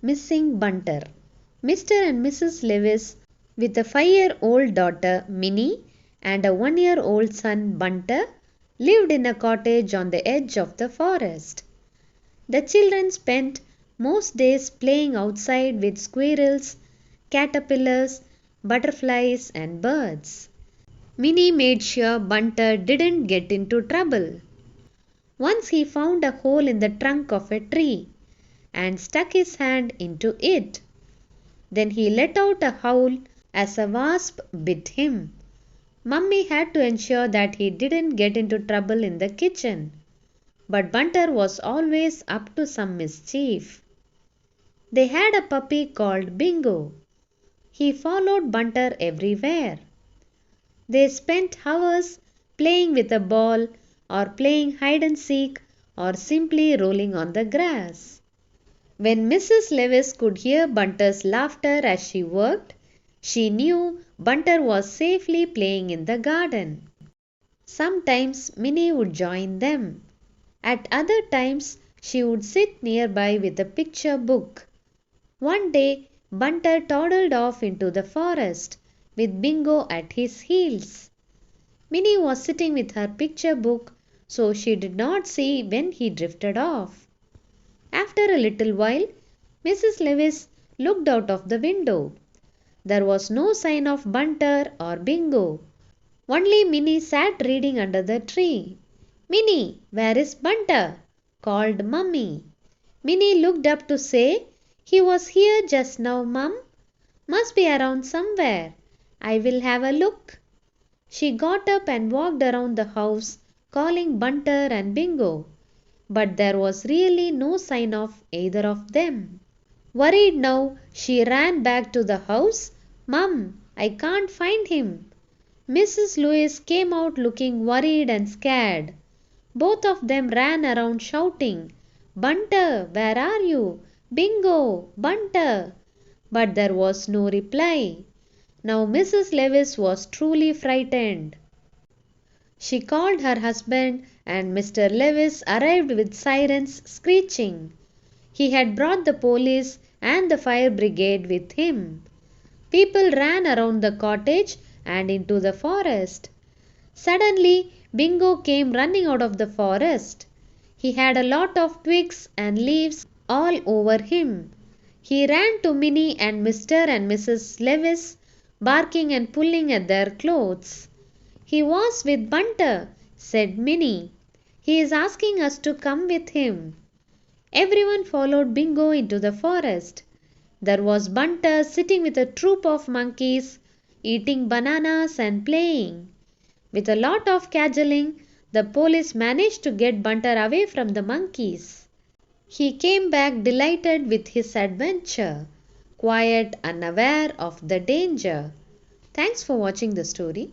Missing Bunter. Mr. and Mrs. Lewis, with a 5-year-old daughter Minnie and a 1-year-old son Bunter, lived in a cottage on the edge of the forest. The children spent most days playing outside with squirrels, caterpillars, butterflies, and birds. Minnie made sure Bunter didn't get into trouble. Once he found a hole in the trunk of a tree and stuck his hand into it. Then he let out a howl as a wasp bit him. Mummy had to ensure that he didn't get into trouble in the kitchen. But Bunter was always up to some mischief. They had a puppy called Bingo. He followed Bunter everywhere. They spent hours playing with a ball or playing hide and seek or simply rolling on the grass. When Mrs. Lewis could hear Bunter's laughter as she worked, she knew Bunter was safely playing in the garden. Sometimes Minnie would join them. At other times, she would sit nearby with a picture book. One day, Bunter toddled off into the forest with Bingo at his heels. Minnie was sitting with her picture book, so she did not see when he drifted off. After a little while, Mrs. Lewis looked out of the window. There was no sign of Bunter or Bingo. Only Minnie sat reading under the tree. "Minnie, where is Bunter?" called Mummy. Minnie looked up to say, "He was here just now, Mum. Must be around somewhere. I will have a look." She got up and walked around the house, calling Bunter and Bingo. But there was really no sign of either of them. Worried now, she ran back to the house. "Mum, I can't find him." Mrs. Lewis came out looking worried and scared. Both of them ran around shouting, "Bunter, where are you? Bingo, Bunter." But there was no reply. Now Mrs. Lewis was truly frightened. She called her husband, and Mr. Lewis arrived with sirens screeching. He had brought the police and the fire brigade with him. People ran around the cottage and into the forest. Suddenly, Bingo came running out of the forest. He had a lot of twigs and leaves all over him. He ran to Minnie and Mr. and Mrs. Lewis, barking and pulling at their clothes. "He was with Bunter," said Minnie. "He is asking us to come with him." Everyone followed Bingo into the forest. There was Bunter sitting with a troop of monkeys, eating bananas and playing. With a lot of cajoling, the police managed to get Bunter away from the monkeys. He came back delighted with his adventure, quite unaware of the danger. Thanks for watching the story.